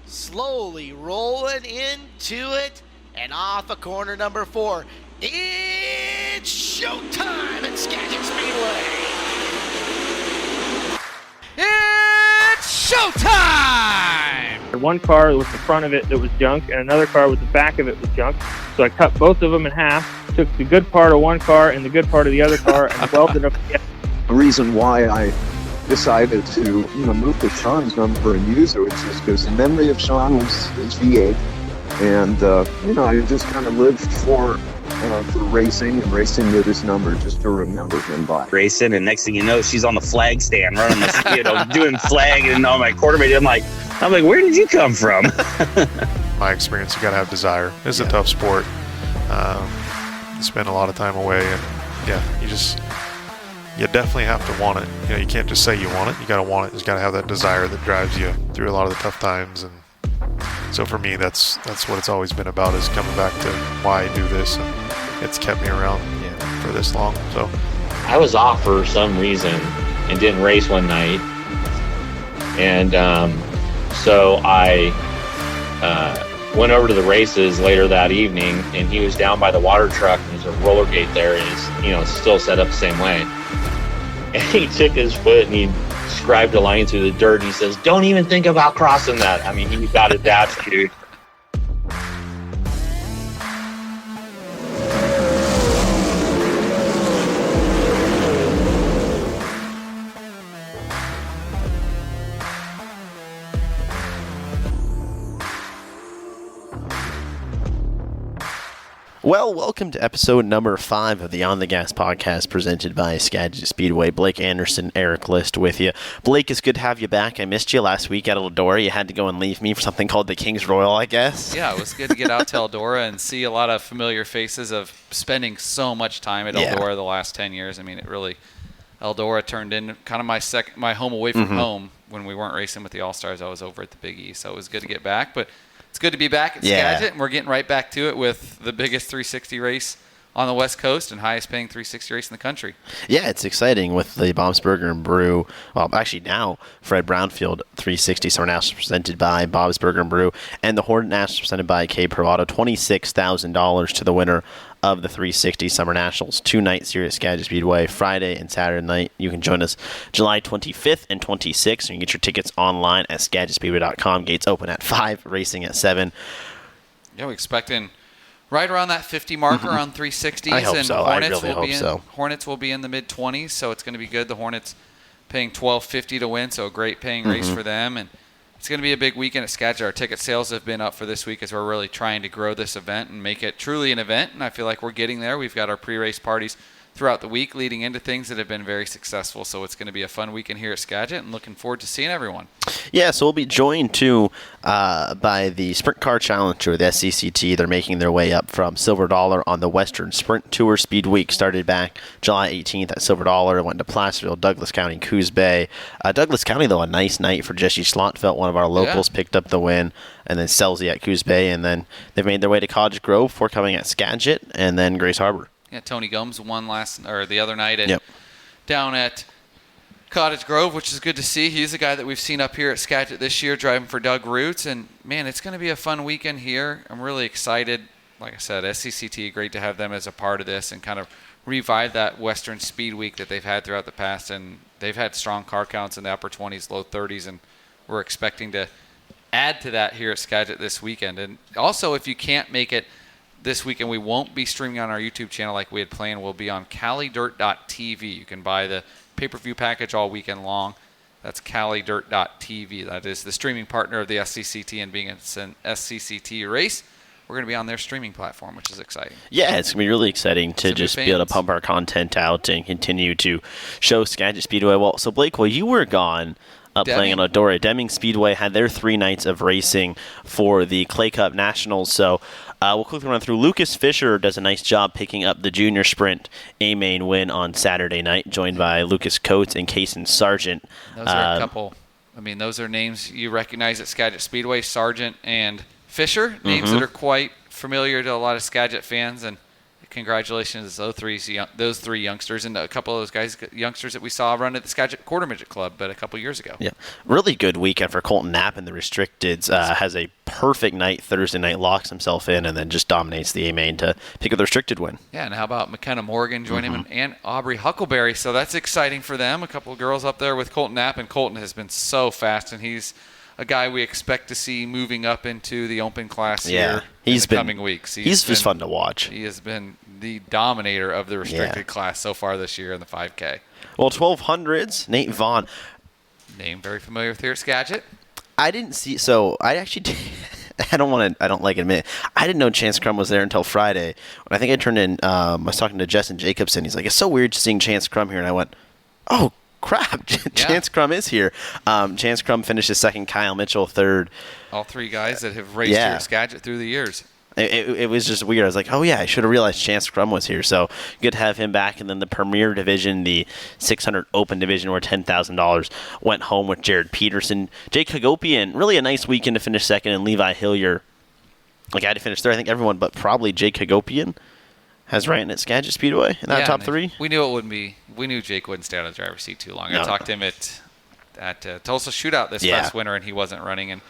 slowly rolling into it, and off of corner number 4. It's showtime at Skagit Speedway. It's showtime! One car was the front of it that was junk, and another car with the back of it was junk. So I cut both of them in half, took the good part of one car and the good part of the other car, and welded them together. The reason why I decided to move to Sean's number and use it was just because the memory of Sean is V8, and I just kind of lived for racing and racing with his number just to remember him by. Racing, and next thing you know, she's on the flag stand running the, doing flag and all my quarterback. I'm like, where did you come from? My experience, you got to have desire. It's a tough sport. You spend a lot of time away, and you definitely have to want it. You can't just say you want it. You got to want it. You got to have that desire that drives you through a lot of the tough times. And so for me, that's what it's always been about, is coming back to why I do this. And it's kept me around for this long. So I was off for some reason and didn't race one night, and so I went over to the races later that evening, and he was down by the water truck, and there's a roller gate there, and it's still set up the same way. And he took his foot and he scribed a line through the dirt, and he says, "Don't even think about crossing that." I mean, he got his attitude. Well, welcome to episode number 5 of the On the Gas podcast presented by Skagit Speedway. Blake Anderson, Erik List with you. Blake, it's good to have you back. I missed you last week at Eldora. You had to go and leave me for something called the King's Royal, I guess. Yeah, it was good to get out to Eldora and see a lot of familiar faces of spending so much time at Eldora the last 10 years. I mean, Eldora turned into kind of my home away from home when we weren't racing with the All-Stars. I was over at the Big E, so it was good to get back. But it's good to be back at Skagit, and we're getting right back to it with the biggest 360 race on the West Coast and highest paying 360 race in the country. Yeah, it's exciting with the Bobsburger and Brew. Well, actually now Fred Brownfield 360 Summer Nationals presented by Bobsburger and Brew, and the Hornet Nationals presented by K Privado. $26,000 to the winner of the 360 Summer Nationals. 2 nights here at Skagit Speedway, Friday and Saturday night. You can join us July 25th and 26th. You can get your tickets online at ScagitSpeedway.com. Gates open at 5, racing at 7. Yeah, we're expecting right around that 50 marker on 360s. I hope so. I really hope so. Hornets will be in the mid-20s, so it's going to be good. The Hornets paying $12.50 to win, so a great paying race for them. And it's going to be a big weekend at Skagit. Our ticket sales have been up for this week as we're really trying to grow this event and make it truly an event, and I feel like we're getting there. We've got our pre-race parties throughout the week leading into things that have been very successful, so it's going to be a fun weekend here at Skagit, and looking forward to seeing everyone. Yeah, so we'll be joined, too, by the Sprint Car Challenger, the SCCT. They're making their way up from Silver Dollar on the Western Sprint Tour Speed Week. Started back July 18th at Silver Dollar, went to Placerville, Douglas County, Coos Bay. Douglas County, though, a nice night for Jesse Schlottfeld, one of our locals, picked up the win, and then Selzy at Coos Bay, and then they've made their way to Cottage Grove before coming at Skagit, and then Grace Harbor. Yeah, Tony Gomes won the other night down at Cottage Grove, which is good to see. He's a guy that we've seen up here at Skagit this year driving for Doug Roots. And, man, it's going to be a fun weekend here. I'm really excited. Like I said, SCCT, great to have them as a part of this and kind of revive that Western Speed Week that they've had throughout the past. And they've had strong car counts in the upper 20s, low 30s, and we're expecting to add to that here at Skagit this weekend. And also, if you can't make it this weekend, we won't be streaming on our YouTube channel like we had planned. We'll be on CaliDirt.tv. You can buy the pay-per-view package all weekend long. That's CaliDirt.tv. That is the streaming partner of the SCCT, and being it's an SCCT race, we're going to be on their streaming platform, which is exciting. Yeah, it's going to be really exciting to just be able to pump our content out and continue to show Skagit Speedway. Well, so Blake, while you were gone playing in Eldora, Deming Speedway had their 3 nights of racing for the Clay Cup Nationals. So we'll quickly run through. Lucas Fisher does a nice job picking up the junior sprint A-main win on Saturday night, joined by Lucas Coates and Kaysen Sargent. Those are a couple. I mean, those are names you recognize at Skagit Speedway, Sargent and Fisher, names that are quite familiar to a lot of Skagit fans, and congratulations to those three youngsters and a couple of those youngsters that we saw run at the Skagit Quarter Midget Club but a couple years ago. Yeah, really good weekend for Colton Knapp in the restricteds. Has a perfect night Thursday night, locks himself in, and then just dominates the A-main to pick up the restricted win. Yeah, and how about McKenna Morgan joining him and Aubrey Huckleberry? So that's exciting for them. A couple of girls up there with Colton Knapp, and Colton has been so fast, and he's a guy we expect to see moving up into the open class here in the coming weeks. He's just fun to watch. He has been the dominator of the restricted class so far this year in the 5K. Well, 1200s, Nate Vaughn. Name very familiar with here at Skagit. I didn't see, so I actually I don't like admit, I didn't know Chance Crum was there until Friday. When I think I turned in, I was talking to Justin Jacobson. He's like, it's so weird seeing Chance Crum here. And I went, oh, crap, Chance Crum is here. Chance Crum finished second, Kyle Mitchell third. All three guys that have raced here at Skagit through the years. It was just weird. I was like, oh, yeah, I should have realized Chance Crum was here. So good to have him back. And then the Premier Division, the 600 Open Division, where $10,000 went home with Jared Peterson. Jake Hagopian, really a nice weekend to finish second. And Levi Hillier, I had to finish third. I think everyone but probably Jake Hagopian has ran at Skagit Speedway in that top three. We knew it wouldn't be. We knew Jake wouldn't stay on the driver's seat too long. I talked to him at Tulsa Shootout this past winter, and he wasn't running. And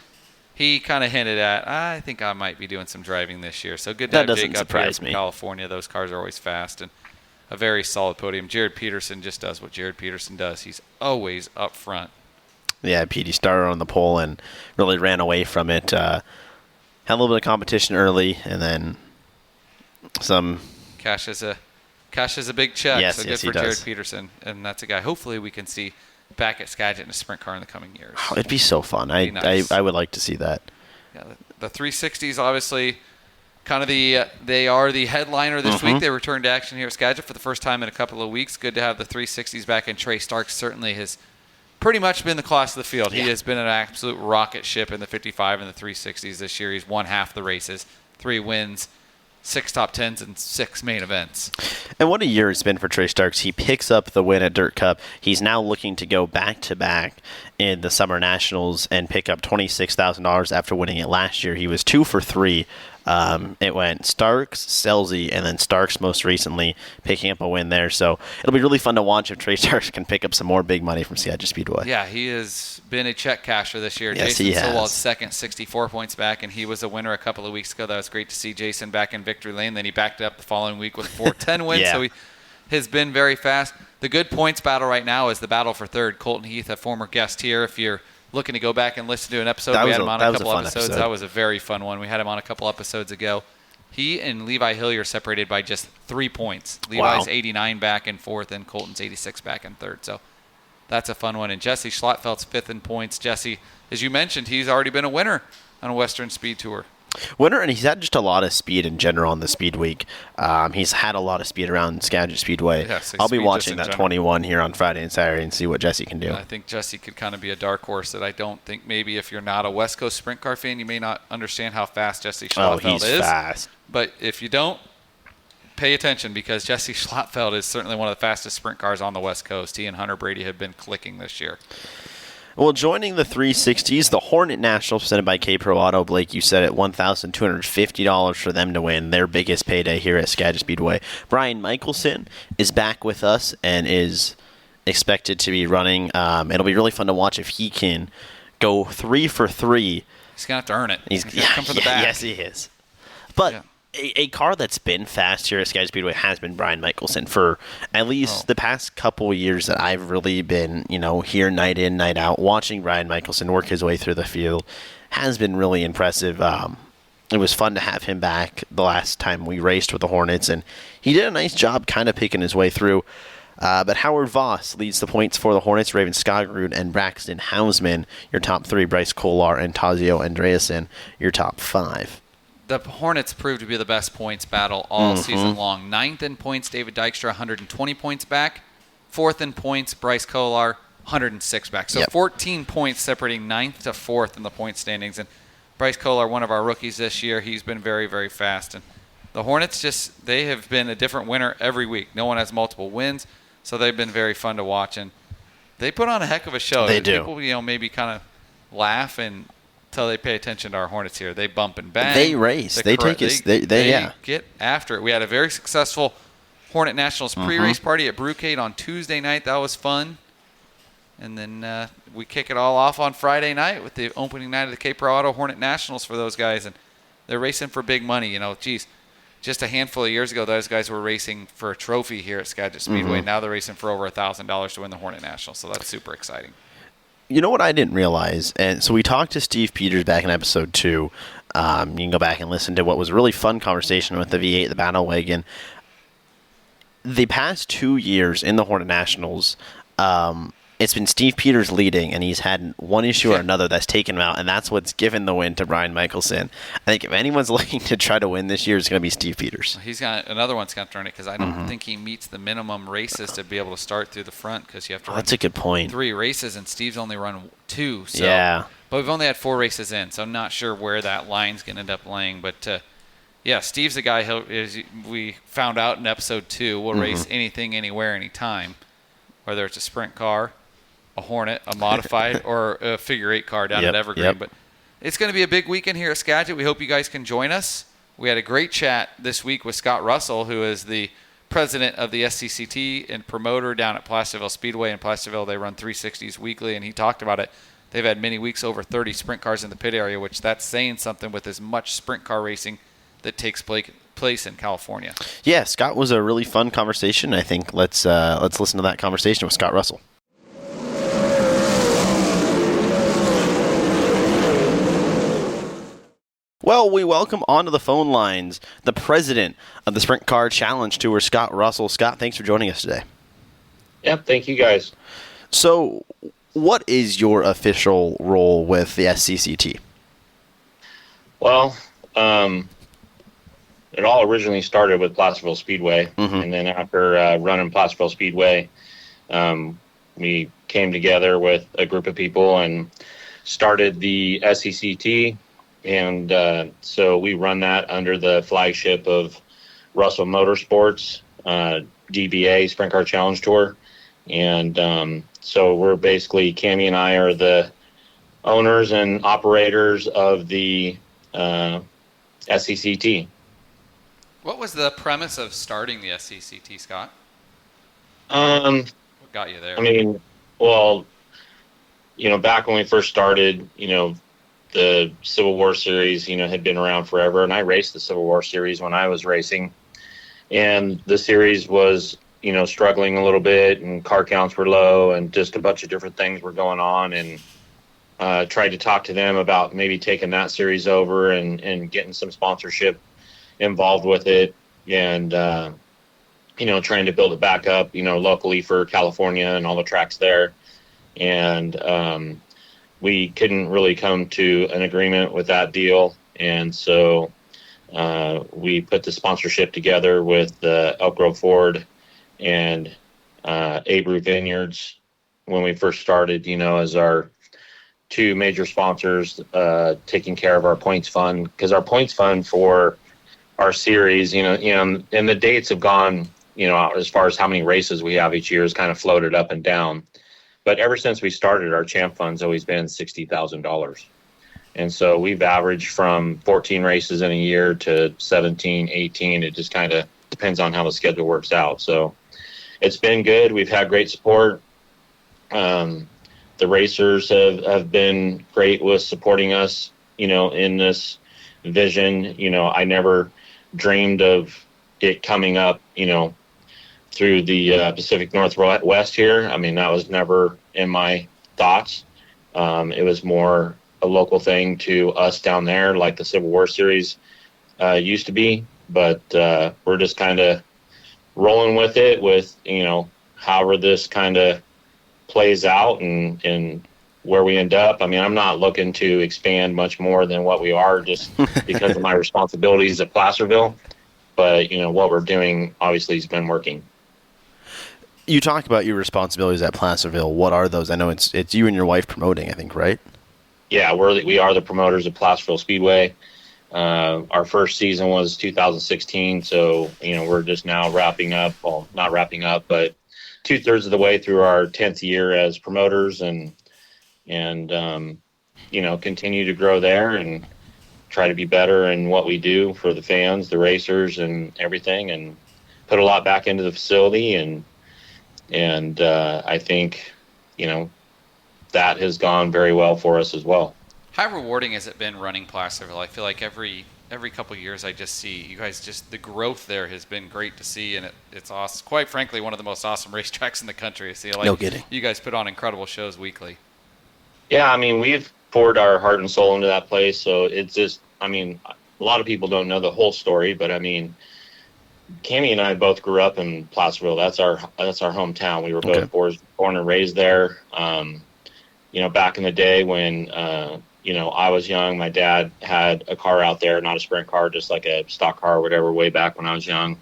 he kind of hinted at, I think I might be doing some driving this year. So good to have Jake up here from California. Those cars are always fast and a very solid podium. Jared Peterson just does what Jared Peterson does. He's always up front. Yeah, Petey started on the pole and really ran away from it. Had a little bit of competition early, and then some. Cash is a big check. Yes, so good for Jared Peterson, and that's a guy hopefully we can see back at Skagit in a sprint car in the coming years. Oh, it'd be so fun. I would like to see that. Yeah, the 360s obviously kind of they are the headliner this week. They returned to action here at Skagit for the first time in a couple of weeks. Good to have the 360s back, and Trey Starks certainly has pretty much been the class of the field. He has been an absolute rocket ship in the 55 and the 360s this year. He's won half the races, 3 wins, 6 top 10s, and 6 main events. And what a year it's been for Trey Starks. He picks up the win at Dirt Cup. He's now looking to go back-to-back in the Summer Nationals and pick up $26,000 after winning it last year. He was 2 for 3. It went Starks, Selzy, and then Starks most recently picking up a win there. So it'll be really fun to watch if Trey Starks can pick up some more big money from Skagit Speedway. Yeah, he has been a check casher this year. Yes, Jason he has. Sowell's second, 64 points back, and he was a winner a couple of weeks ago. That was great to see Jason back in victory lane. Then he backed it up the following week with 410 wins. So he has been very fast. The good points battle right now is the battle for third. Colton Heath, a former guest here. If you're looking to go back and listen to an episode, we had him on a couple episodes. That was a very fun one. We had him on a couple episodes ago. He and Levi Hillier separated by just 3 points. Levi's 89 back in fourth, and Colton's 86 back in third. So that's a fun one. And Jesse Schlotfeld's fifth in points. Jesse, as you mentioned, he's already been a winner on a Western Speed Tour. Winner, and he's had just a lot of speed in general on the Speed Week. He's had a lot of speed around Skagit Speedway. Yes, I'll be watching that 21 here on Friday and Saturday and see what Jesse can do. I think Jesse could kind of be a dark horse that I don't think maybe if you're not a West Coast sprint car fan, you may not understand how fast Jesse Schlotfeld is. Oh, he's fast. But if you don't, pay attention because Jesse Schlotfeld is certainly one of the fastest sprint cars on the West Coast. He and Hunter Brady have been clicking this year. Well, joining the 360s, the Hornet Nationals presented by K-Pro Auto. Blake, you said it, $1,250 for them to win their biggest payday here at Skagit Speedway. Brian Michelson is back with us and is expected to be running. It'll be really fun to watch if he can go 3 for 3. He's going to have to earn it. He's going to come for the back. Yes, he is. But a car that's been fast here at Skagit Speedway has been Brian Michelson for at least the past couple of years that I've really been, here night in, night out, watching Brian Michelson work his way through the field has been really impressive. It was fun to have him back the last time we raced with the Hornets, and he did a nice job kind of picking his way through. But Howard Voss leads the points for the Hornets, Raven Skagerud and Braxton Hausman, your top 3, Bryce Kolar and Tazio Andreasen, your top 5. The Hornets proved to be the best points battle all season long. 9th in points, David Dykstra, 120 points back. 4th in points, Bryce Kolar, 106 back. So 14 points separating 9th to 4th in the point standings. And Bryce Kolar, one of our rookies this year, he's been very, very fast. And the Hornets they have been a different winner every week. No one has multiple wins, so they've been very fun to watch. And they put on a heck of a show. They do. People, maybe kind of laugh and until they pay attention to our Hornets here. They bump and bang. They race. They get after it. We had a very successful Hornet Nationals pre-race party at Brewcade on Tuesday night. That was fun. And then we kick it all off on Friday night with the opening night of the Cape Auto Hornet Nationals for those guys. And they're racing for big money. You know, geez, just a handful of years ago, those guys were racing for a trophy here at Skagit Speedway. Now they're racing for over $1,000 to win the Hornet Nationals. So that's super exciting. You know what I didn't realize? And so we talked to Steve Peters back in episode 2. You can go back and listen to what was a really fun conversation with the V8, the Battle Wagon. The past 2 years in the Hornet Nationals, it's been Steve Peters leading, and he's had one issue or another that's taken him out, and that's what's given the win to Brian Michelson. I think if anyone's looking to try to win this year, it's going to be Steve Peters. He's got another one's going to turn it because I don't think he meets the minimum races to be able to start through the front because you have to run that's a good point. 3 races, and Steve's only run 2. So, yeah. But we've only had 4 races in, so I'm not sure where that line's going to end up laying. But, yeah, Steve's the guy, as we found out in episode 2, will race anything, anywhere, anytime, whether it's a sprint car, a Hornet, a modified, or a figure 8 car down at Evergreen. But it's going to be a big weekend here at Skagit. We hope you guys can join us. We had a great chat this week with Scott Russell, who is the president of the SCCT and promoter down at Placerville Speedway. In Placerville, they run 360s weekly, and he talked about it. They've had many weeks over 30 sprint cars in the pit area, which that's saying something with as much sprint car racing that takes place in California. Yeah, Scott was a really fun conversation. I think let's listen to that conversation with Scott Russell. Well, we welcome onto the phone lines the president of the Sprint Car Challenge Tour, Scott Russell. Scott, thanks for joining us today. Yep, thank you guys. So, what is your official role with the SCCT? Well, it all originally started with Placerville Speedway, and then after running Placerville Speedway, we came together with a group of people and started the SCCT. And so we run that under the flagship of Russell Motorsports, DBA, Sprint Car Challenge Tour. And so we're basically, Cammie and I are the owners and operators of the SCCT. What was the premise of starting the SCCT, Scott? What got you there? I mean, well, back when we first started, the Civil War Series, had been around forever, and I raced the Civil War Series when I was racing. And the series was, struggling a little bit, and car counts were low, and just a bunch of different things were going on, and tried to talk to them about maybe taking that series over and getting some sponsorship involved with it, and, trying to build it back up, locally for California and all the tracks there. And we couldn't really come to an agreement with that deal. And so we put the sponsorship together with Elk Grove Ford and Brew Vineyards when we first started, as our 2 major sponsors, taking care of our points fund, because our points fund for our series, and the dates have gone, as far as how many races we have each year is kind of floated up and down. But ever since we started, our champ fund's always been $60,000. And so we've averaged from 14 races in a year to 17, 18. It just kind of depends on how the schedule works out. So it's been good. We've had great support. The racers have been great with supporting us, in this vision. I never dreamed of it coming up, through the Pacific Northwest here. I mean, that was never in my thoughts. It was more a local thing to us down there, like the Civil War Series used to be. But we're just kind of rolling with it, with, however this kind of plays out and where we end up. I mean, I'm not looking to expand much more than what we are, just because of my responsibilities at Placerville. But, what we're doing obviously has been working. You talk about your responsibilities at Placerville. What are those? I know it's you and your wife promoting, I think, right? Yeah, we are the promoters of Placerville Speedway. Our first season was 2016, so we're just now wrapping up. Well, not wrapping up, but 2/3 of the way through our 10th year as promoters, and continue to grow there and try to be better in what we do for the fans, the racers, and everything, and put a lot back into the facility. And I think, that has gone very well for us as well. How rewarding has it been running Placerville? I feel like every couple of years I just see you guys, just the growth there has been great to see, and it's awesome. Quite frankly, one of the most awesome racetracks in the country. I see, No kidding. You guys put on incredible shows weekly. Yeah, I mean, we've poured our heart and soul into that place, so it's just, I mean, a lot of people don't know the whole story, but I mean, Cammie and I both grew up in Placerville. That's our hometown. We were both born and raised there. Back in the day when I was young, my dad had a car out there, not a sprint car, just like a stock car or whatever, way back when I was young.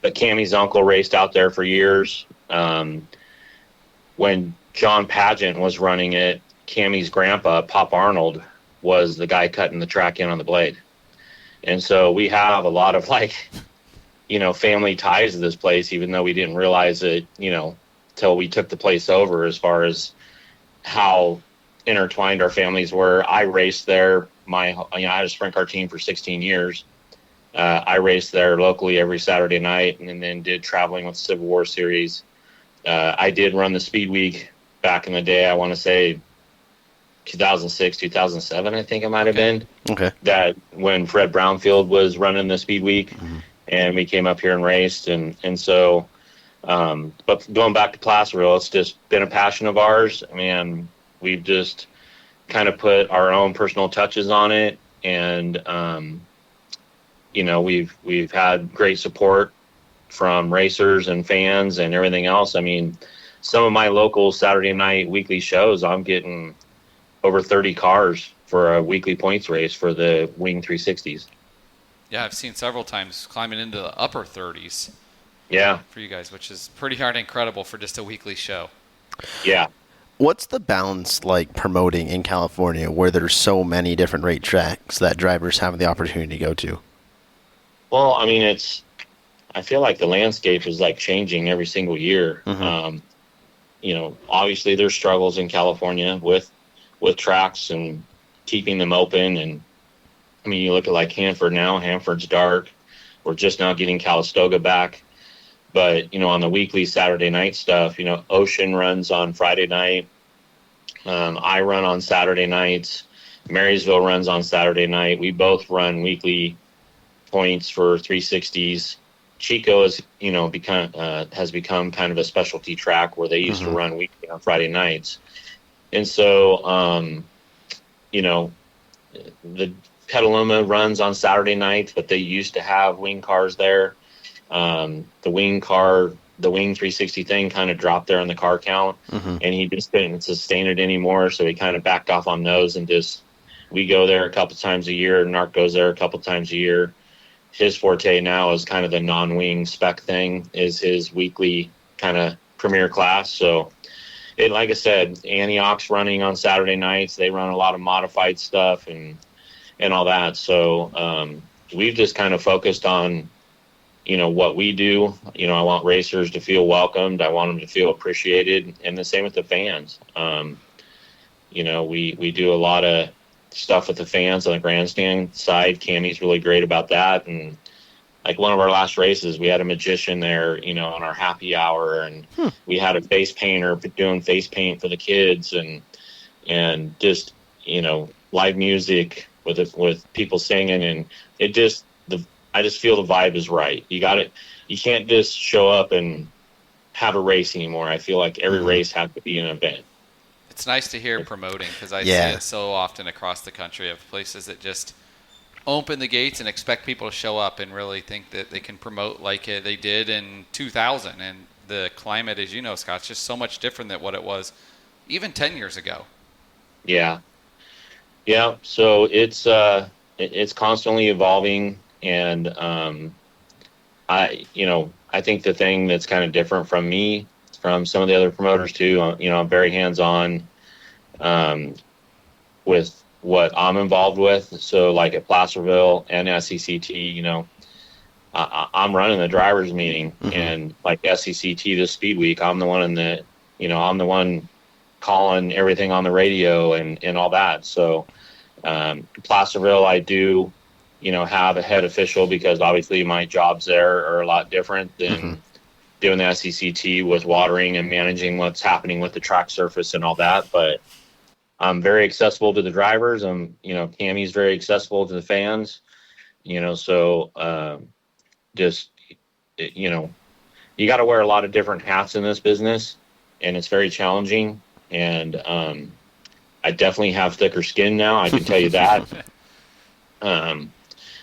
But Cammie's uncle raced out there for years. When John Pageant was running it, Cammie's grandpa, Pop Arnold, was the guy cutting the track in on the blade. And so we have a lot of family ties to this place, even though we didn't realize it, till we took the place over, as far as how intertwined our families were. I raced there. I had a sprint car team for 16 years. I raced there locally every Saturday night, and then did traveling with Civil War Series. I did run the Speed Week back in the day. I want to say 2006, 2007, I think it might have been. Okay. That when Fred Brownfield was running the Speed Week, and we came up here and raced, and so. But going back to Placerville, it's just been a passion of ours. I mean, we've just kind of put our own personal touches on it, and we've had great support from racers and fans and everything else. I mean, some of my local Saturday night weekly shows, I'm getting over 30 cars for a weekly points race for the Wing 360s. Yeah, I've seen several times climbing into the upper 30s. Yeah. For you guys, which is pretty hard and incredible for just a weekly show. Yeah. What's the balance like promoting in California, where there's so many different rate tracks that drivers have the opportunity to go to? Well, I mean, I feel like the landscape is like changing every single year. Obviously there's struggles in California with tracks and keeping them open. And I mean, you look at like Hanford now. Hanford's dark. We're just now getting Calistoga back. But, on the weekly Saturday night stuff, Ocean runs on Friday night. I run on Saturday nights. Marysville runs on Saturday night. We both run weekly points for 360s. Chico has become kind of a specialty track where they used to run weekly on Friday nights. And so, the Petaluma runs on Saturday nights, but they used to have wing cars there. The Wing 360 thing kind of dropped there on the car count, and he just couldn't sustain it anymore. So he kind of backed off on those, and we go there a couple times a year. Narc goes there a couple times a year. His forte now is kind of the non-wing spec thing, is his weekly kind of premier class. So like I said, Antioch's running on Saturday nights. They run a lot of modified stuff and all that. So, we've just kind of focused on, what we do. I want racers to feel welcomed. I want them to feel appreciated, and the same with the fans. We do a lot of stuff with the fans on the grandstand side. Cammie's really great about that. And like one of our last races, we had a magician there, on our happy hour, and we had a face painter doing face paint for the kids, and just, live music with people singing, and I just feel the vibe is right. You can't just show up and have a race anymore. I feel like every race has to be an event. It's nice to hear promoting, because I see it so often across the country of places that just open the gates and expect people to show up and really think that they can promote like they did in 2000. And the climate, as you know, Scott, is just so much different than what it was even 10 years ago. Yeah. Yeah. So it's constantly evolving. And, I think the thing that's kind of different from me, from some of the other promoters too, I'm very hands-on, with what I'm involved with. So like at Placerville and SCCT, I'm running the drivers meeting, and like SCCT this Speed Week, I'm the one I'm the one calling everything on the radio and all that. So Placerville, I do, have a head official because obviously my jobs there are a lot different than doing the SCCT with watering and managing what's happening with the track surface and all that. But I'm very accessible to the drivers. Cammie's very accessible to the fans, so you got to wear a lot of different hats in this business, and it's very challenging. And I definitely have thicker skin now, I can tell you that.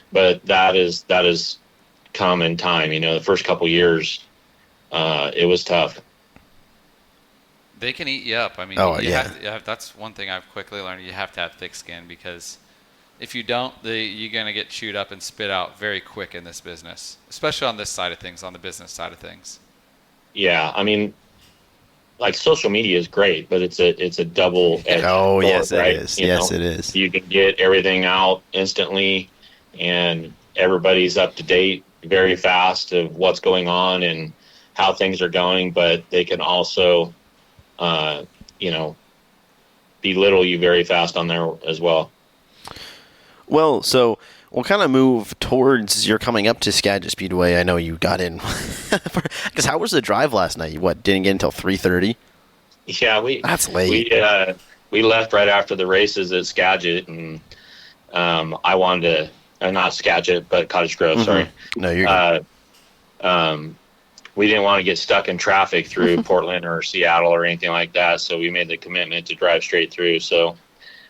But that is come in time. The first couple years, it was tough. They can eat you up. I mean, that's one thing I've quickly learned. You have to have thick skin, because if you don't, you're going to get chewed up and spit out very quick in this business, especially on this side of things, on the business side of things. Yeah, I mean, like, social media is great, but it's a double-edged sword, yes, right? it is. Yes, it is. You can get everything out instantly, and everybody's up to date very fast of what's going on and how things are going, but they can also, belittle you very fast on there as well. Well, so we'll kind of move towards you're coming up to Skagit Speedway. I know you got in. Because how was the drive last night? You didn't get until 3:30? Yeah, that's late. We left right after the races at Skagit, and I wanted to, not Skagit, but Cottage Grove. Sorry. No, you're good. We didn't want to get stuck in traffic through Portland or Seattle or anything like that, so we made the commitment to drive straight through. So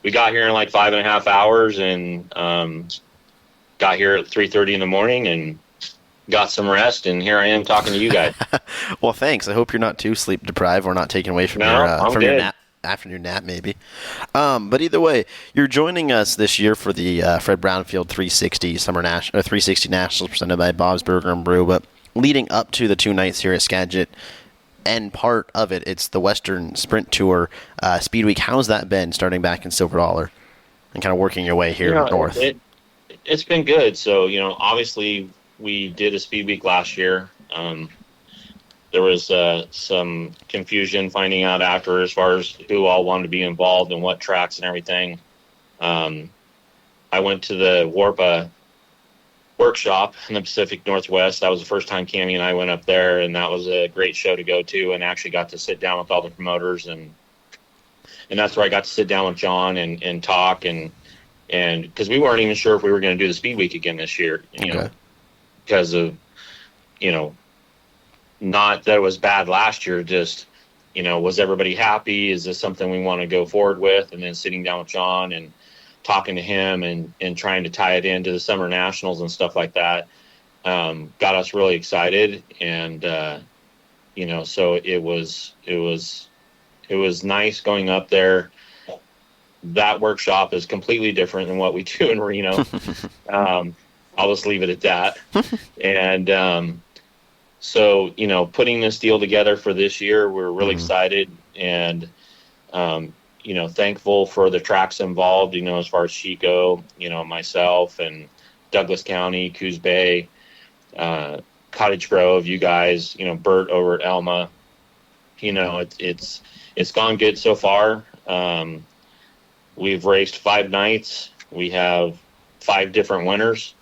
we got here in like 5.5 hours, and got here at 3:30 in the morning and got some rest, and here I am talking to you guys. Well, thanks. I hope you're not too sleep deprived or not taken away from your afternoon nap, maybe. But either way, you're joining us this year for the Fred Brownfield 360 360 Nationals presented by Bob's Burger and Brew. But leading up to the 2 nights here at Skagit, and part of it, it's the Western Sprint Tour Speed Week. How's that been, starting back in Silver Dollar and kind of working your way here north? It's been good. So, obviously we did a Speed Week last year. There was some confusion finding out after as far as who all wanted to be involved and what tracks and everything. I went to the WARPA workshop in the Pacific Northwest. That was the first time Cammie and I went up there, and that was a great show to go to, and actually got to sit down with all the promoters, and that's where I got to sit down with John and talk, and because we weren't even sure if we were going to do the Speed Week again this year, because of, not that it was bad last year, just, was everybody happy? Is this something we want to go forward with? And then sitting down with John and talking to him and trying to tie it into the Summer Nationals and stuff like that, got us really excited. And, so it was nice going up there. That workshop is completely different than what we do in Reno. I'll just leave it at that. And, so, putting this deal together for this year, we're really excited, and, thankful for the tracks involved, as far as Chico, myself and Douglas County, Coos Bay, Cottage Grove, you guys, Bert over at Elma. It's gone good so far. We've raced 5 nights. We have 5 different winners.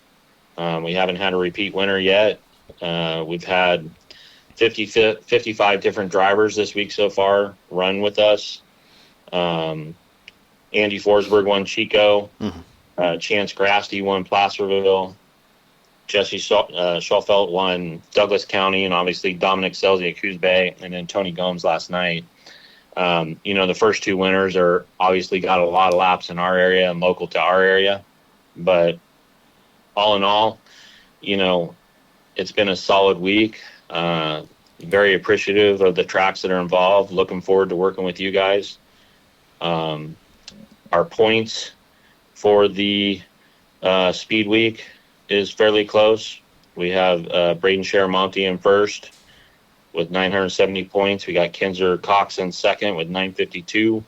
We haven't had a repeat winner yet. We've had 55 different drivers this week so far run with us. Andy Forsberg won Chico. Chance Grasty won Placerville. Jesse Schofelt won Douglas County, and obviously Dominic Selzy at Coos Bay, and then Tony Gomes last night. The first 2 winners are obviously got a lot of laps in our area and local to our area. But all in all, it's been a solid week. Very appreciative of the tracks that are involved. Looking forward to working with you guys. Our points for the Speed Week is fairly close. We have Braden Sharamonte in first with 970 points. We got Kinzer Cox in second with 952.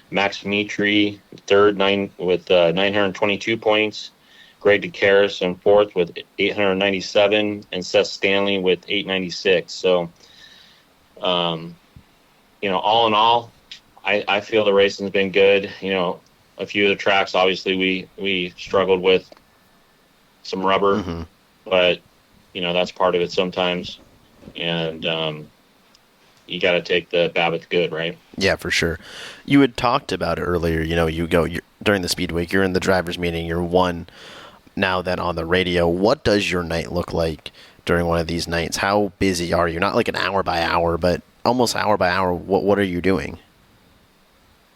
Max Mitri third with 922 points. Greg DeCaris in fourth with 897, and Seth Stanley with 896. So, all in all, I feel the racing's been good. You know, a few of the tracks, obviously, we struggled with some rubber, but you know that's part of it sometimes, and you got to take the bad with the good, right? Yeah, for sure. You had talked about it earlier. You know, you're during the speed week, you're in the driver's meeting, you're one now then on the radio. What does your night look like during one of these nights? How busy are you? Not like an hour by hour, but almost hour by hour. What are you doing?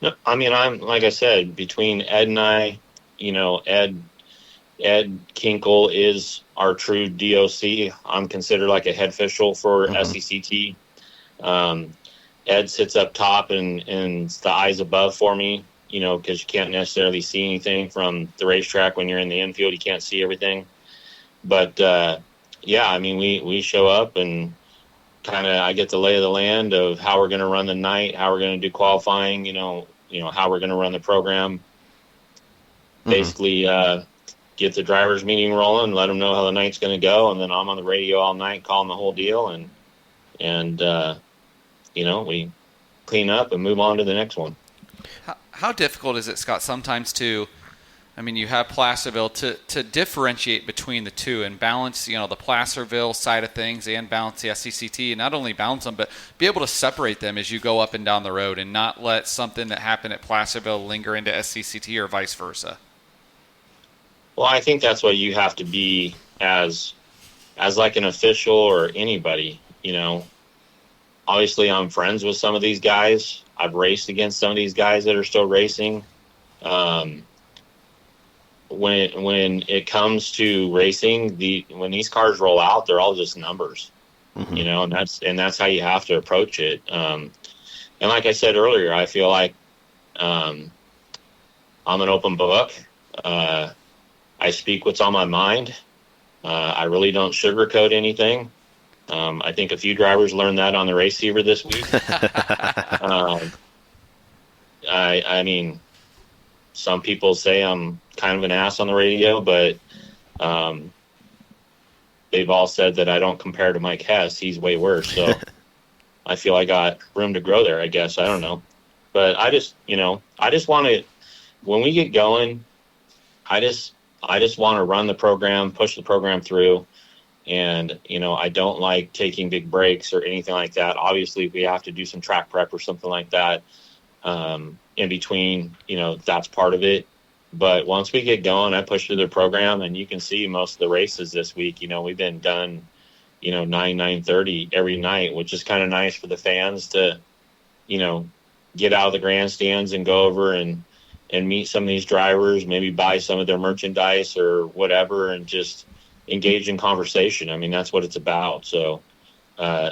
No, I mean, I'm like I said, between Ed and I, you know, Ed Kinkle is our true DOC. I'm considered like a head official for SCCT. Ed sits up top and the eyes above for me, you know, because you can't necessarily see anything from the racetrack when you're in the infield. You can't see everything. But, yeah, I mean, we show up and kind of I get the lay of the land of how we're going to run the night, how we're going to do qualifying, you know, how we're going to run the program. Basically, get the drivers meeting rolling, let them know how the night's going to go, and then I'm on the radio all night calling the whole deal, and you know, we clean up and move on to the next one. How difficult is it, Scott, sometimes to, I mean, you have Placerville to differentiate between the two and balance, you know, the Placerville side of things and balance the SCCT, and not only balance them, but be able to separate them as you go up and down the road and not let something that happened at Placerville linger into SCCT or vice versa? Well, I think that's what you have to be as like an official or anybody, you know. Obviously, I'm friends with some of these guys. I've raced against some of these guys that are still racing. When it comes to racing, when these cars roll out, they're all just numbers, you know, and that's how you have to approach it. And like I said earlier, I feel like I'm an open book. I speak what's on my mind. I really don't sugarcoat anything. I think a few drivers learned that on the race receiver this week. I mean, some people say I'm kind of an ass on the radio, but they've all said that I don't compare to Mike Hess. He's way worse. So I feel I got room to grow there, I guess. I don't know. But I just want to, when we get going, I just want to run the program, push the program through. And, you know, I don't like taking big breaks or anything like that. Obviously, if we have to do some track prep or something like that in between, you know, that's part of it. But once we get going, I push through the program, and you can see most of the races this week. You know, we've been done, you know, 9:30 every night, which is kind of nice for the fans to, you know, get out of the grandstands and go over and meet some of these drivers, maybe buy some of their merchandise or whatever, and just engage in conversation. I mean, that's what it's about. So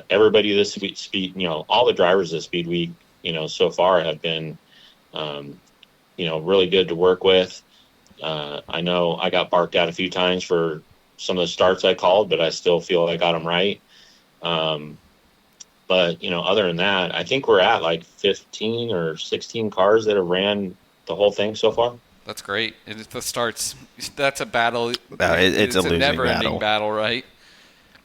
everybody this speed, you know, all the drivers this speed week, you know, so far have been, you know, really good to work with. I know I got barked at a few times for some of the starts I called, but I still feel I got them right. But, you know, other than that, I think we're at like 15 or 16 cars that have ran the whole thing so far. That's great. It's the starts. That's a battle. It's a losing never-ending battle, right?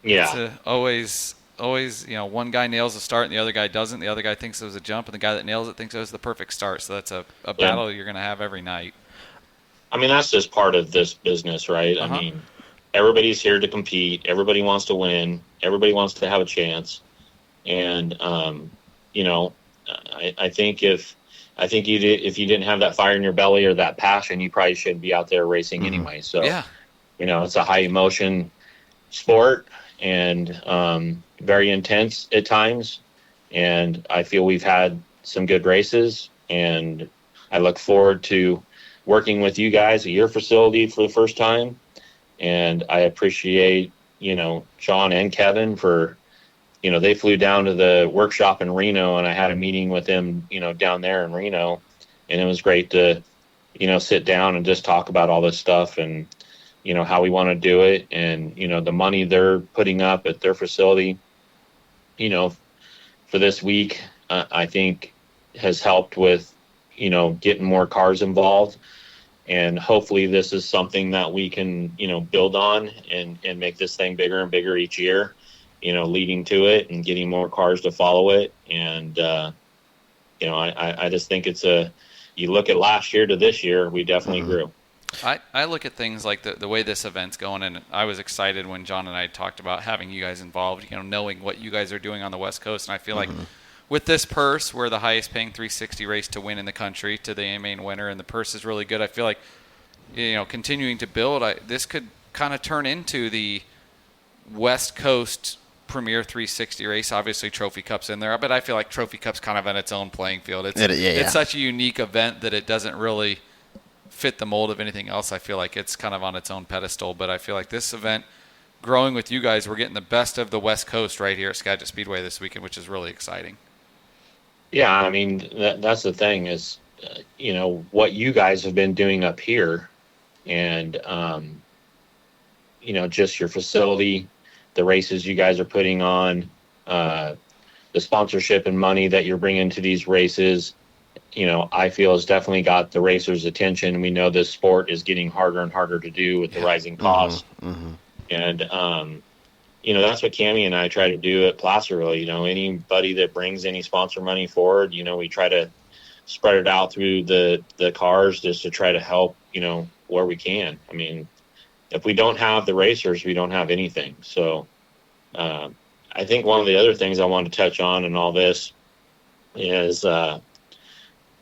Yeah. It's always, you know, one guy nails the start and the other guy doesn't. The other guy thinks it was a jump, and the guy that nails it thinks it was the perfect start. So that's a battle you're going to have every night. I mean, that's just part of this business, right? I mean, everybody's here to compete. Everybody wants to win. Everybody wants to have a chance. And, you know, I think if you didn't have that fire in your belly or that passion, you probably shouldn't be out there racing anyway. So, you know, it's a high emotion sport and very intense at times. And I feel we've had some good races, and I look forward to working with you guys at your facility for the first time. And I appreciate, you know, Sean and Kevin for, you know, they flew down to the workshop in Reno, and I had a meeting with them, you know, down there in Reno, and it was great to, you know, sit down and just talk about all this stuff and, you know, how we want to do it. And, you know, the money they're putting up at their facility, you know, for this week, I think has helped with, you know, getting more cars involved. And hopefully this is something that we can, you know, build on and make this thing bigger and bigger each year, you know, leading to it and getting more cars to follow it. And, I just think you look at last year to this year, we definitely grew. I look at things like the way this event's going, and I was excited when John and I talked about having you guys involved, knowing what you guys are doing on the West Coast. And I feel like with this purse, we're the highest paying 360 race to win in the country, to the main winner, and the purse is really good. I feel like, continuing to build, this could kind of turn into the West Coast Premier 360 race. Obviously, Trophy Cup's in there, but I feel like Trophy Cup's kind of on its own playing field. It's such a unique event that it doesn't really fit the mold of anything else. I feel like it's kind of on its own pedestal, but I feel like this event, growing with you guys, we're getting the best of the West Coast right here at Skagit Speedway this weekend, which is really exciting. Yeah, I mean, that's the thing is, what you guys have been doing up here and, just your facility, the races you guys are putting on, the sponsorship and money that you're bringing to these races, I feel has definitely got the racers' attention. We know this sport is getting harder and harder to do with the rising costs. And, that's what Cammie and I try to do at Placerville. Anybody that brings any sponsor money forward, we try to spread it out through the cars just to try to help, where we can. I mean, if we don't have the racers, we don't have anything. So I think one of the other things I want to touch on in all this is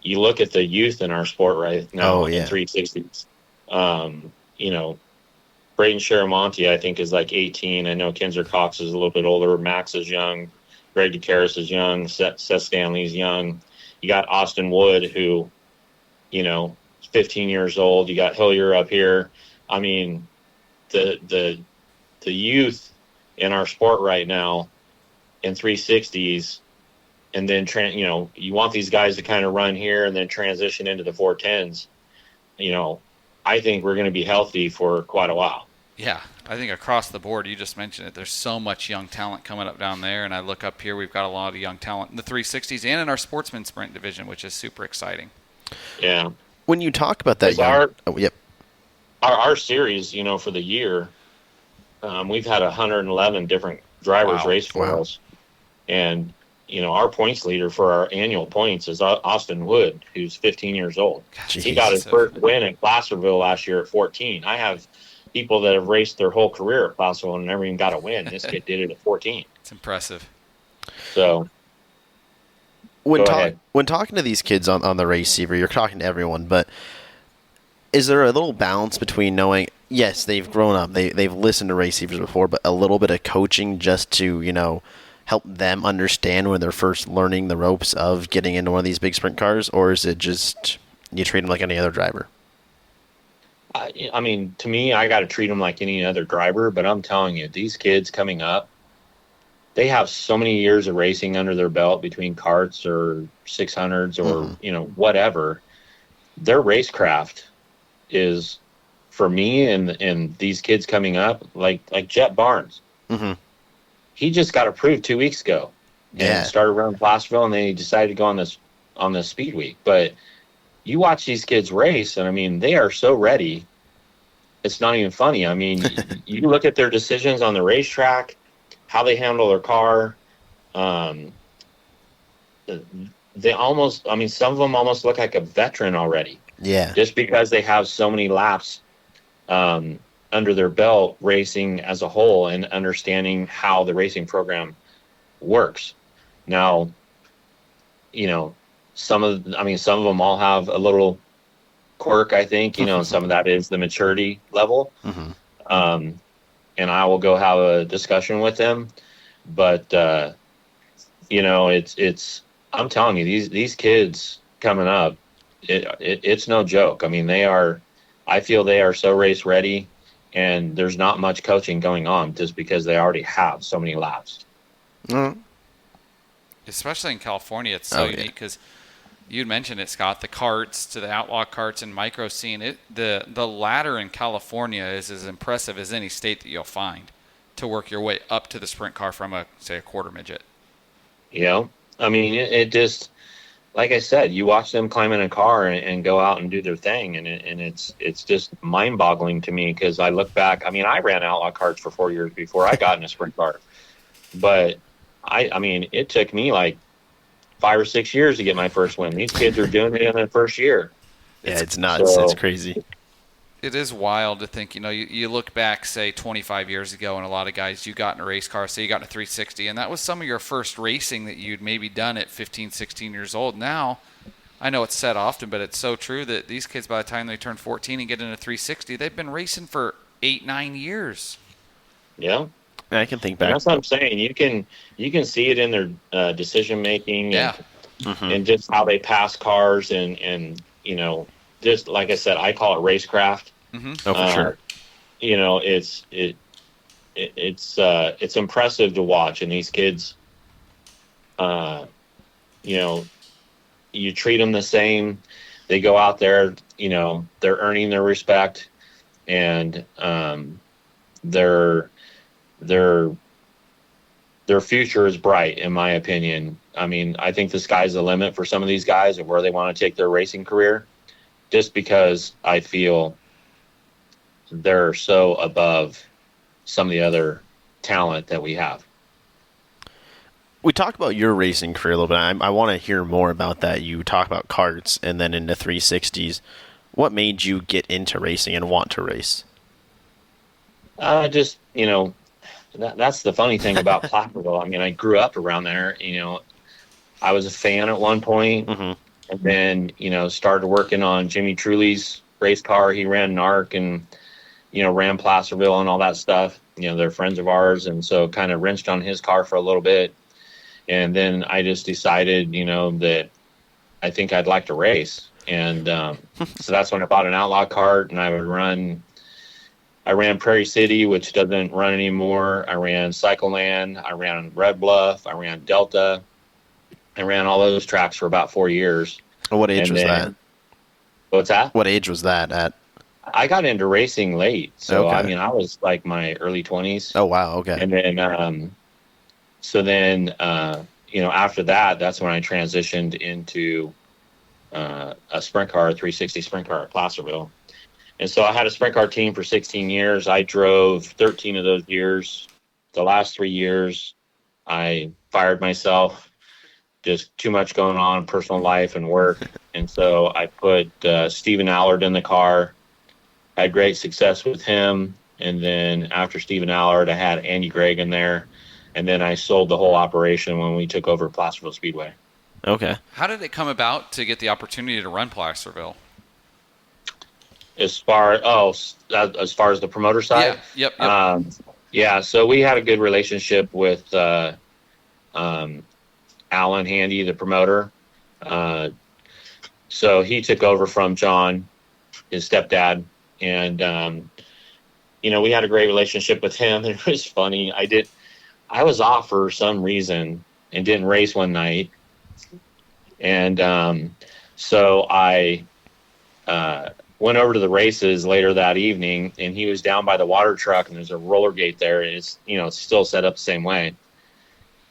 you look at the youth in our sport right now in 360s. Braden Sharamonte, I think, is like 18. I know Kinzer Cox is a little bit older. Max is young. Greg DeCaris is young. Seth Stanley's young. You got Austin Wood, who, is 15 years old. You got Hillier up here. I mean, the youth in our sport right now in 360s, and then you want these guys to kind of run here and then transition into the 410s. I think we're going to be healthy for quite a while. Yeah, I think across the board, you just mentioned it, there's so much young talent coming up down there, and I look up here, we've got a lot of young talent in the 360s and in our sportsman sprint division, which is super exciting. Yeah. When you talk about that, our series, for the year, we've had 111 different drivers race for us, and our points leader for our annual points is Austin Wood, who's 15 years old. Jeez. He got his first win at Placerville last year at 14. I have people that have raced their whole career at Placerville and never even got a win. This kid did it at 14. It's impressive. So, when talking to these kids on the race receiver, you're talking to everyone, but is there a little balance between knowing, yes, they've grown up, they've listened to race receivers before, but a little bit of coaching just to, help them understand when they're first learning the ropes of getting into one of these big sprint cars, or is it just you treat them like any other driver? I mean, to me, I got to treat them like any other driver, but I'm telling you, these kids coming up, they have so many years of racing under their belt between karts or 600s or, whatever. Their racecraft is, for me and these kids coming up, like Jet Barnes. Mm-hmm. He just got approved 2 weeks ago and started around Placerville, and then he decided to go on this speed week. But you watch these kids race, and I mean, they are so ready. It's not even funny. I mean, you look at their decisions on the racetrack, how they handle their car. They almost, some of them almost look like a veteran already. Yeah. Just because they have so many laps under their belt racing as a whole and understanding how the racing program works. Now, some of them all have a little quirk, I think, and some of that is the maturity level. Mm-hmm. And I will go have a discussion with them, but it's I'm telling you, these kids coming up, it's no joke. I mean, I feel they are so race ready, and there's not much coaching going on just because they already have so many laps. Mm-hmm. Especially in California, it's so unique because you'd mentioned it, Scott, the karts to the outlaw karts and micro scene. The ladder in California is as impressive as any state that you'll find to work your way up to the sprint car from a quarter midget. I mean, it just, like I said, you watch them climb in a car and go out and do their thing, and it's just mind-boggling to me because I look back. I mean, I ran outlaw karts for 4 years before I got in a sprint car, but I mean, it took me like 5 or 6 years to get my first win. These kids are doing it in their first year. Yeah, it's nuts. So, it's crazy. It is wild to think, you look back, say, 25 years ago, and a lot of guys, you got in a race car, say you got in a 360, and that was some of your first racing that you'd maybe done at 15, 16 years old. Now, I know it's said often, but it's so true that these kids, by the time they turn 14 and get in a 360, they've been racing for 8, 9 years. Yeah. I can think back. And that's what I'm saying. You can see it in their decision making, and just how they pass cars, and just like I said, I call it racecraft. Mm-hmm. Oh, for sure. It's impressive to watch, and these kids, you treat them the same. They go out there, they're earning their respect, and their future is bright, in my opinion. I mean, I think the sky's the limit for some of these guys of where they want to take their racing career, just because I feel they're so above some of the other talent that we have. We talked about your racing career a little bit. I want to hear more about that. You talk about karts and then into 360s. What made you get into racing and want to race? That's the funny thing about Placerville. I mean, I grew up around there. I was a fan at one point, and then, started working on Jimmy Truly's race car. He ran NARC and, ran Placerville and all that stuff. They're friends of ours, and so kind of wrenched on his car for a little bit. And then I just decided, that I think I'd like to race. And so that's when I bought an Outlaw kart, and I ran Prairie City, which doesn't run anymore. I ran Cycleland. I ran Red Bluff. I ran Delta. I ran all those tracks for about 4 years. What age was that? What's that? What age was that at? I got into racing late. So, Okay. I mean, I was like my early 20s. Oh, wow. Okay. And then, after that, that's when I transitioned into a sprint car, a 360 sprint car at Placerville. And so I had a sprint car team for 16 years. I drove 13 of those years. The last 3 years, I fired myself. Just too much going on in personal life and work. And so I put Stephen Allard in the car. Had great success with him. And then after Stephen Allard, I had Andy Gregg in there. And then I sold the whole operation when we took over Placerville Speedway. Okay. How did it come about to get the opportunity to run Placerville? As far as the promoter side? Yep. So we had a good relationship with Alan Handy, the promoter. So he took over from John, his stepdad, and we had a great relationship with him. And it was funny. I was off for some reason and didn't race one night, and so I went over to the races later that evening, and he was down by the water truck, and there's a roller gate there, and it's still set up the same way.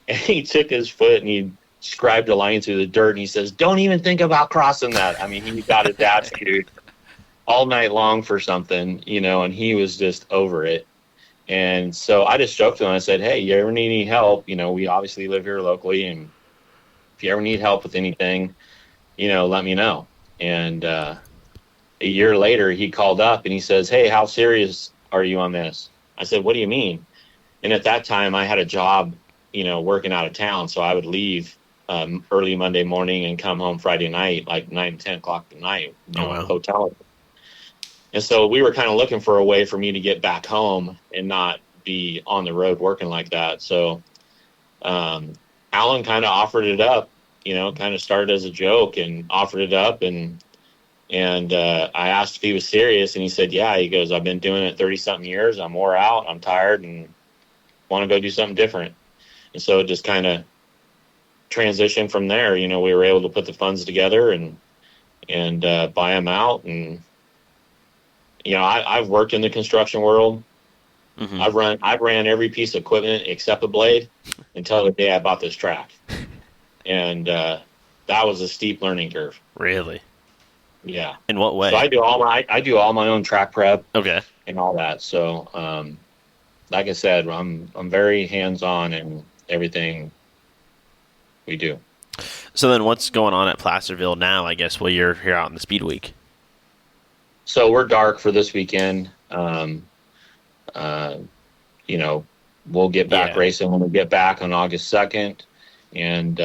And he took his foot and he scribed a line through the dirt, and he says, "Don't even think about crossing that." I mean, he got his dad feud all night long for something, and he was just over it. And so I just joked to him. I said, "Hey, you ever need any help? We obviously live here locally, and if you ever need help with anything, let me know." And a year later, he called up and he says, "Hey, how serious are you on this?" I said, "What do you mean?" And at that time, I had a job, working out of town, so I would leave early Monday morning and come home Friday night, like 9, 10 o'clock at night, hotel. And so we were kind of looking for a way for me to get back home and not be on the road working like that. So Alan kind of offered it up, kind of started as a joke and offered it up. And I asked if he was serious, and he said, "Yeah." He goes, "I've been doing it 30-something years. I'm wore out. I'm tired and want to go do something different." And so it just kind of transitioned from there. We were able to put the funds together and buy them out. And I've worked in the construction world. Mm-hmm. I've ran every piece of equipment except a blade until the day I bought this track, and that was a steep learning curve. Really? Yeah. In what way? So I do all my own track prep. Okay. And all that. So, like I said, I'm very hands-on in everything we do. So then what's going on at Placerville now, I guess, while you're here out in the Speed Week? So we're dark for this weekend. We'll get back racing when we get back on August 2nd and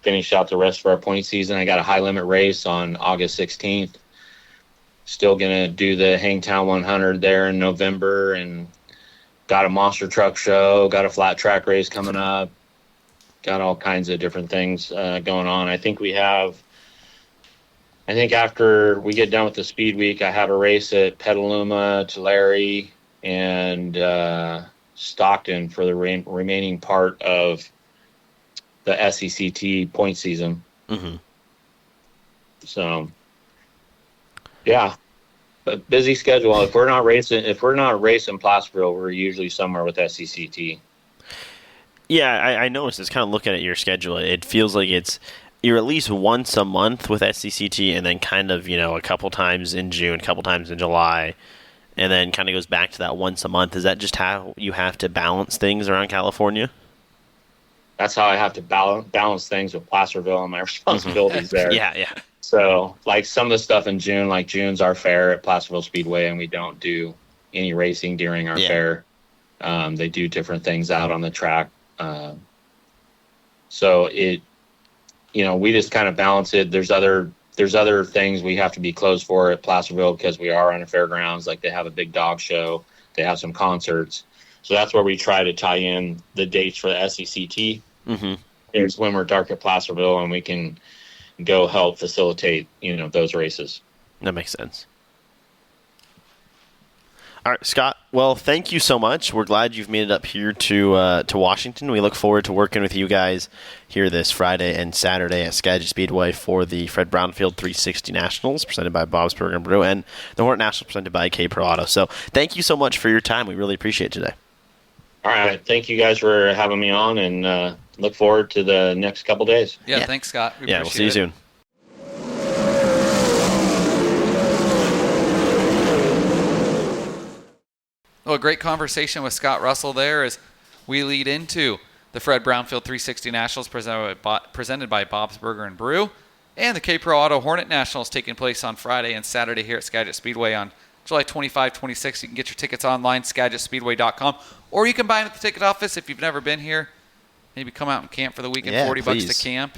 finish out the rest of our point season. I got a high limit race on August 16th. Still going to do the Hangtown 100 there in November, and got a monster truck show, got a flat track race coming up, got all kinds of different things going on. I think after we get done with the Speed Week, I have a race at Petaluma, Tulare, and Stockton for the remaining part of the SCCT point season. Mm-hmm. So, yeah, but busy schedule. If we're not racing Placerville, we're usually somewhere with SCCT. Yeah, I noticed this. Kind of looking at your schedule, it feels like you're at least once a month with SCCT, and then kind of a couple times in June, a couple times in July. And then kind of goes back to that once a month. Is that just how you have to balance things around California? That's how I have to balance things with Placerville and my responsibilities there. Yeah. So, like some of the stuff in June, like June's our fair at Placerville Speedway, and we don't do any racing during our fair. They do different things out on the track. So we just kind of balance it. There's other things we have to be closed for at Placerville because we are on a fairgrounds. Like they have a big dog show, they have some concerts, so that's where we try to tie in the dates for the SCCT. Mm-hmm. It's when we're dark at Placerville, and we can go help facilitate those races. That makes sense. All right, Scott. Well, thank you so much. We're glad you've made it up here to Washington. We look forward to working with you guys here this Friday and Saturday at Skagit Speedway for the Fred Brownfield 360 Nationals presented by Bob's Burger and Brew, and the Hornet Nationals presented by K-Pro Auto. So thank you so much for your time. We really appreciate it today. All right. Thank you guys for having me on, and look forward to the next couple days. Yeah, thanks, Scott. We'll see you soon. Well, a great conversation with Scott Russell there as we lead into the Fred Brownfield 360 Nationals presented by Bob's Burger and Brew, and the K-Pro Auto Hornet Nationals taking place on Friday and Saturday here at Skagit Speedway on July 25, 26. You can get your tickets online, SkagitSpeedway.com, or you can buy them at the ticket office if you've never been here. Maybe come out and camp for the weekend, $40 to camp.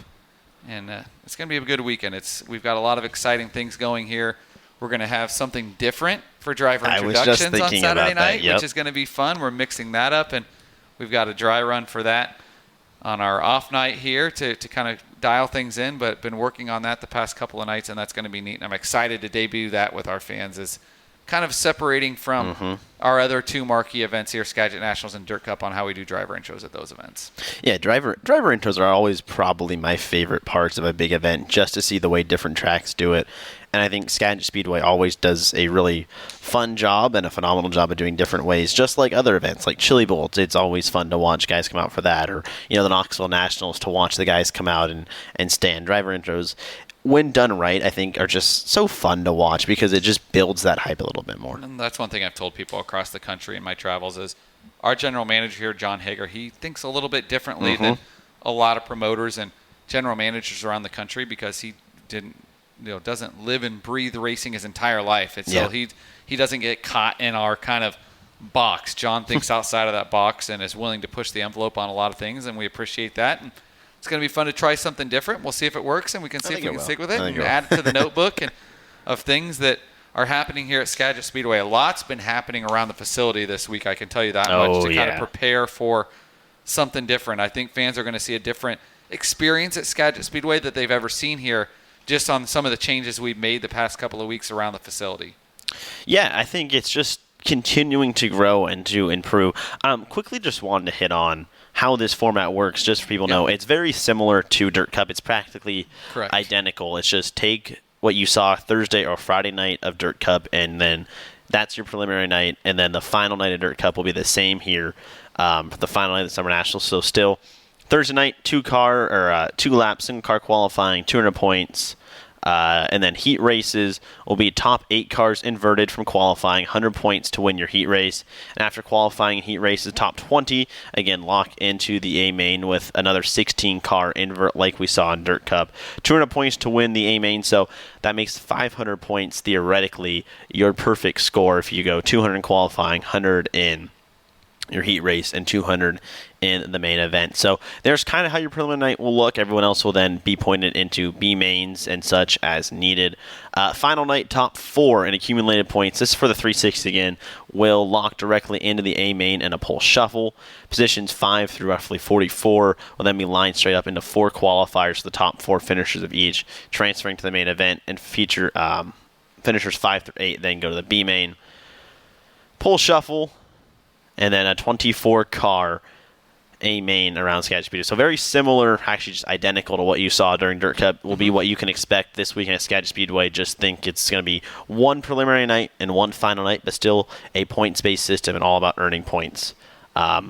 And it's going to be a good weekend. We've got a lot of exciting things going here. We're going to have something different for driver introductions on Saturday night, which is going to be fun. We're mixing that up, and we've got a dry run for that on our off night here to kind of dial things in, but been working on that the past couple of nights, and that's going to be neat. And I'm excited to debut that with our fans as kind of separating from our other two marquee events here, Skagit Nationals and Dirt Cup, on how we do driver intros at those events. Yeah, driver intros are always probably my favorite parts of a big event, just to see the way different tracks do it. And I think Skagit Speedway always does a really fun job and a phenomenal job of doing different ways, just like other events, like Chili Bowl. It's always fun to watch guys come out for that, or the Knoxville Nationals, to watch the guys come out and stand. Driver intros, when done right, I think are just so fun to watch because it just builds that hype a little bit more. And that's one thing I've told people across the country in my travels is our general manager here, John Hager, he thinks a little bit differently than a lot of promoters and general managers around the country because he doesn't live and breathe racing his entire life. And so he doesn't get caught in our kind of box. John thinks outside of that box and is willing to push the envelope on a lot of things, and we appreciate that. And it's going to be fun to try something different. We'll see if it works, and we can see if we can stick with it and add it to the notebook and of things that are happening here at Skagit Speedway. A lot's been happening around the facility this week, I can tell you that much, to kind of prepare for something different. I think fans are going to see a different experience at Skagit Speedway that they've ever seen here, just on some of the changes we've made the past couple of weeks around the facility. Yeah, I think it's just continuing to grow and to improve. Quickly just wanted to hit on how this format works, just for people to know. It's very similar to Dirt Cup. It's practically identical. It's just take what you saw Thursday or Friday night of Dirt Cup, and then that's your preliminary night, and then the final night of Dirt Cup will be the same here for the final night of the Summer Nationals. So still Thursday night, two lap single car qualifying, 200 points. And then heat races will be top 8 cars inverted from qualifying, 100 points to win your heat race. And after qualifying heat races, top 20, again, lock into the A main with another 16 car invert like we saw in Dirt Cup. 200 points to win the A main, so that makes 500 points theoretically your perfect score if you go 200 in qualifying, 100 in your heat race, and 200 in the main event. So there's kind of how your preliminary night will look. Everyone else will then be pointed into B mains and such as needed. Final night, top 4 in accumulated points. This is for the 360 again. Will lock directly into the A main and a pole shuffle. Positions 5 through roughly 44 will then be lined straight up into 4 qualifiers, the top 4 finishers of each, transferring to the main event, and feature finishers 5 through 8 then go to the B main. Pole shuffle, and then a 24-car A main around Skagit Speedway. So very similar, actually just identical to what you saw during Dirt Cup will be what you can expect this weekend at Skagit Speedway. Just think it's going to be one preliminary night and one final night, but still a points-based system and all about earning points. A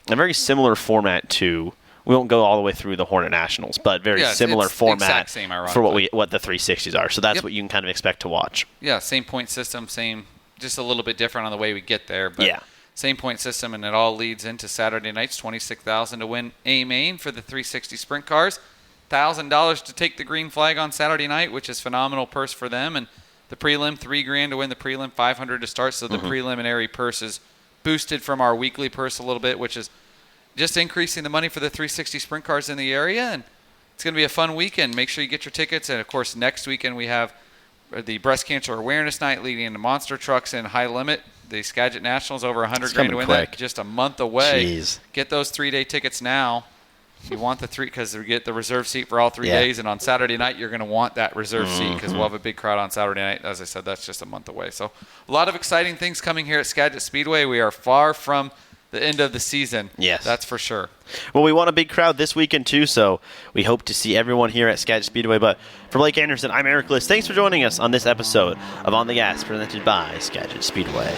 very similar format to, we won't go all the way through the Hornet Nationals, but very similar format for what the 360s are. So that's what you can kind of expect to watch. Yeah, same point system, same, just a little bit different on the way we get there. But yeah. Same point system, and it all leads into Saturday nights, $26,000 to win A main for the 360 sprint cars, $1,000 to take the green flag on Saturday night, which is phenomenal purse for them, and the prelim, $3,000 to win the prelim, $500 to start. So the preliminary purse is boosted from our weekly purse a little bit, which is just increasing the money for the 360 sprint cars in the area, and it's going to be a fun weekend. Make sure you get your tickets, and of course next weekend we have the breast cancer awareness night leading into monster trucks and high limit. The Skagit Nationals over $100,000 to win that, just a month away. Jeez. Get those 3-day tickets now. You want the 3 because you get the reserve seat for all 3 days, and on Saturday night you're going to want that reserve seat because we'll have a big crowd on Saturday night. As I said, that's just a month away. So a lot of exciting things coming here at Skagit Speedway. We are far from the end of the season. Yes. That's for sure. Well, we want a big crowd this weekend, too, so we hope to see everyone here at Skagit Speedway. But for Blake Anderson, I'm Erik List. Thanks for joining us on this episode of On the Gas, presented by Skagit Speedway.